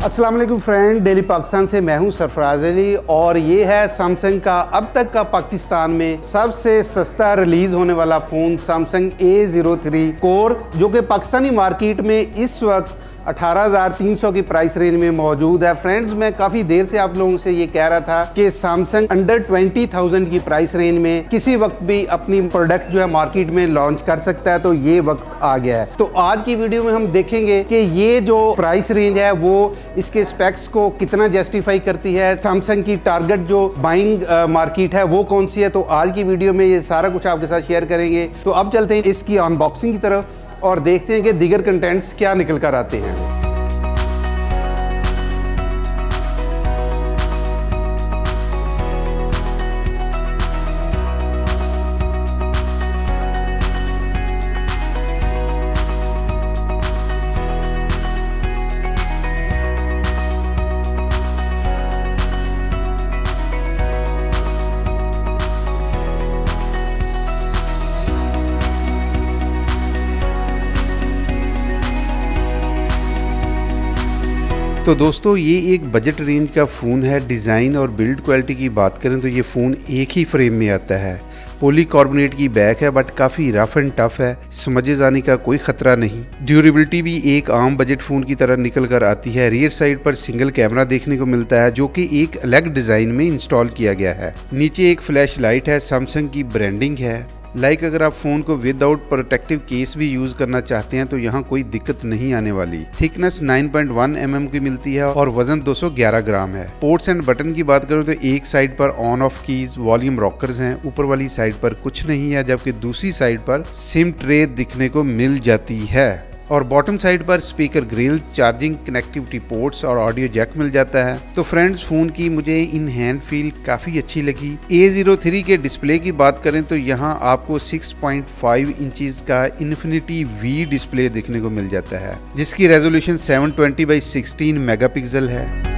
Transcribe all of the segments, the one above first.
अस्सलाम वालेकुम friend, daily Pakistan से मैं हूं सरफराज अली और ये है सैमसंग का अब तक का पाकिस्तान में सबसे सस्ता रिलीज होने वाला फ़ोन सैमसंग A03 कोर, जो कि पाकिस्तानी मार्केट में इस वक्त 18,300 की प्राइस रेंज में मौजूद है। फ्रेंड्स, मैं काफ़ी देर से आप लोगों से ये कह रहा था कि सैमसंग अंडर 20,000 की प्राइस रेंज में किसी वक्त भी अपनी प्रोडक्ट जो है मार्केट में लॉन्च कर सकता है, तो ये वक्त आ गया है। तो आज की वीडियो में हम देखेंगे कि ये जो प्राइस रेंज है वो इसके स्पेक्स को कितना जस्टिफाई करती है, सैमसंग की टारगेट जो बाइंग मार्केट है वो कौन सी है। तो आज की वीडियो में ये सारा कुछ आपके साथ शेयर करेंगे। तो अब चलते हैं इसकी अनबॉक्सिंग की तरफ और देखते हैं कि दीगर कंटेंट्स क्या निकल कर आते हैं। तो दोस्तों, ये एक बजट रेंज का फ़ोन है। डिज़ाइन और बिल्ड क्वालिटी की बात करें तो ये फ़ोन एक ही फ्रेम में आता है। पॉलीकार्बोनेट की बैक है बट काफ़ी रफ एंड टफ है, समझे जाने का कोई ख़तरा नहीं। ड्यूरेबिलिटी भी एक आम बजट फ़ोन की तरह निकल कर आती है। रियर साइड पर सिंगल कैमरा देखने को मिलता है जो कि एक अलग डिज़ाइन में इंस्टॉल किया गया है। नीचे एक फ्लैश लाइट है, सैमसंग की ब्रांडिंग है। अगर आप फ़ोन को विदाउट प्रोटेक्टिव केस भी यूज़ करना चाहते हैं तो यहाँ कोई दिक्कत नहीं आने वाली। थिकनेस 9.1 mm की मिलती है और वजन 211 ग्राम है। पोर्ट्स एंड बटन की बात करूँ तो एक साइड पर on off keys, volume rockers हैं, ऊपर वाली साइड पर कुछ नहीं है, जबकि दूसरी साइड पर सिम ट्रे दिखने को मिल जाती है। और बॉटम साइड पर speaker grill, charging connectivity ports और ऑडियो जैक मिल जाता है। तो फ्रेंड्स, फ़ोन की मुझे इन हैंड फील काफ़ी अच्छी लगी। A03 के डिस्प्ले की बात करें तो यहाँ आपको 6.5 इंचज़ का इन्फिनिटी V डिस्प्ले देखने को मिल जाता है, जिसकी रेजोल्यूशन 720x16 मेगापिक्सल है।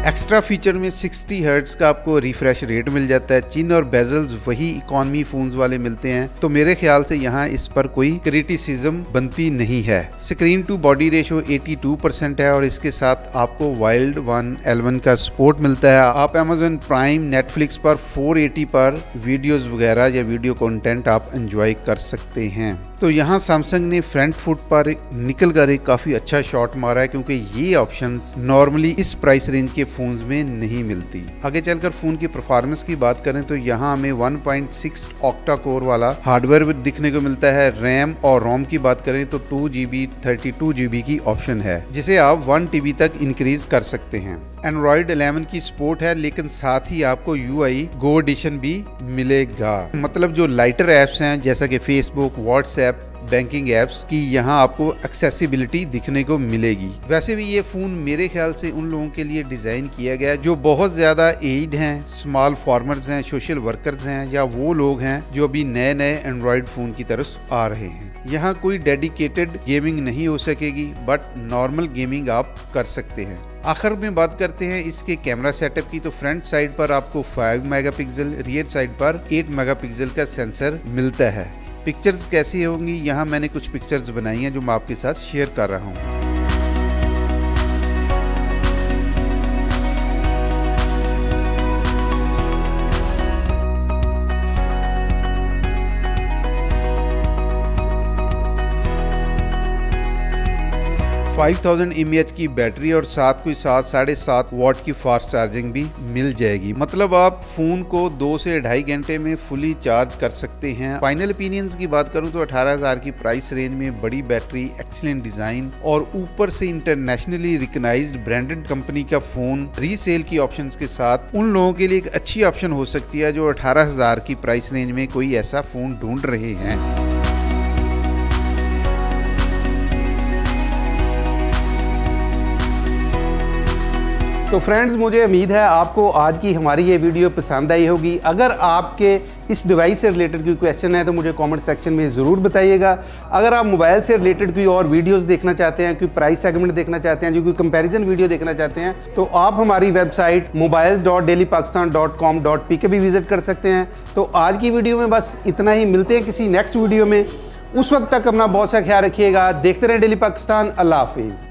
एक्स्ट्रा फीचर में 60 हर्ट्ज का आपको रिफ्रेश रेट मिल जाता है। चिन और बेजल्स वही इकॉनमी फोन्स वाले मिलते हैं, तो मेरे ख्याल से यहाँ इस पर कोई क्रिटिसिज्म बनती नहीं है। स्क्रीन टू बॉडी रेशो 82% है और इसके साथ आपको वाइल्ड वन L1 का सपोर्ट मिलता है। आप Amazon प्राइम, नेटफ्लिक्स पर 480 पर वीडियोस वगैरह या वीडियो कंटेंट आप एंजॉय कर सकते हैं। तो यहाँ सैमसंग ने फ्रंट फुट पर निकल कर एक काफ़ी अच्छा शॉट मारा है, क्योंकि ये ऑप्शंस नॉर्मली इस प्राइस रेंज के फ़ोन्स में नहीं मिलती। आगे चलकर फ़ोन की परफॉर्मेंस की बात करें तो यहाँ हमें 1.6 ऑक्टा कोर वाला हार्डवेयर दिखने को मिलता है। रैम और रोम की बात करें तो 2GB 32GB की ऑप्शन है, जिसे आप 1 TB तक इंक्रीज कर सकते हैं। Android 11 की सपोर्ट है, लेकिन साथ ही आपको UI Go एडिशन भी मिलेगा। मतलब जो लाइटर ऐप्स हैं जैसा कि फेसबुक, व्हाट्सएप, बैंकिंग ऐप्स की यहाँ आपको एक्सेसिबिलिटी दिखने को मिलेगी। वैसे भी ये फ़ोन मेरे ख्याल से उन लोगों के लिए डिज़ाइन किया गया है जो बहुत ज़्यादा एज हैं, स्मॉल फार्मर्स हैं, सोशल वर्कर्स हैं, या वो लोग हैं जो अभी नए नए एंड्रॉयड फ़ोन की तरफ आ रहे हैं। यहाँ कोई डेडिकेटेड गेमिंग नहीं हो सकेगी, बट नॉर्मल गेमिंग आप कर सकते हैं। आखिर में बात करते हैं इसके कैमरा सेटअप की। तो फ्रंट साइड पर आपको 5 मेगापिक्सल, रियर साइड पर 8 मेगापिक्सल का सेंसर मिलता है। पिक्चर्स कैसी होंगी, यहाँ मैंने कुछ पिक्चर्स बनाई हैं जो मैं आपके साथ शेयर कर रहा हूँ। 5000 mAh की बैटरी और साथ के साथ 7.5 वाट की फास्ट चार्जिंग भी मिल जाएगी। मतलब आप फोन को 2 से 2.5 घंटे में फुली चार्ज कर सकते हैं। फाइनल ओपिनियंस की बात करूं तो 18,000 की प्राइस रेंज में बड़ी बैटरी, एक्सीलेंट डिजाइन और ऊपर से इंटरनेशनली रिकॉग्नाइज्ड ब्रांडेड कंपनी का फोन रीसेल की ऑप्शंस के साथ उन लोगों के लिए एक अच्छी ऑप्शन हो सकती है जो 18,000 की प्राइस रेंज में कोई ऐसा फोन ढूंढ रहे हैं। तो फ्रेंड्स, मुझे उम्मीद है आपको आज की हमारी ये वीडियो पसंद आई होगी। अगर आपके इस डिवाइस से रिलेटेड कोई क्वेश्चन है तो मुझे कमेंट सेक्शन में ज़रूर बताइएगा। अगर आप मोबाइल से रिलेटेड कोई और वीडियोस देखना चाहते हैं, कोई प्राइस सेगमेंट देखना चाहते हैं, जो कोई कंपैरिजन वीडियो देखना चाहते हैं, तो आप हमारी वेबसाइट mobile.dailypakistan.com.pk भी विजिट कर सकते हैं। तो आज की वीडियो में बस इतना ही। मिलते हैं किसी नेक्स्ट वीडियो में। उस वक्त तक अपना बहुत सा ख्याल रखिएगा। देखते रहें डेली पाकिस्तान। अल्लाह हाफिज।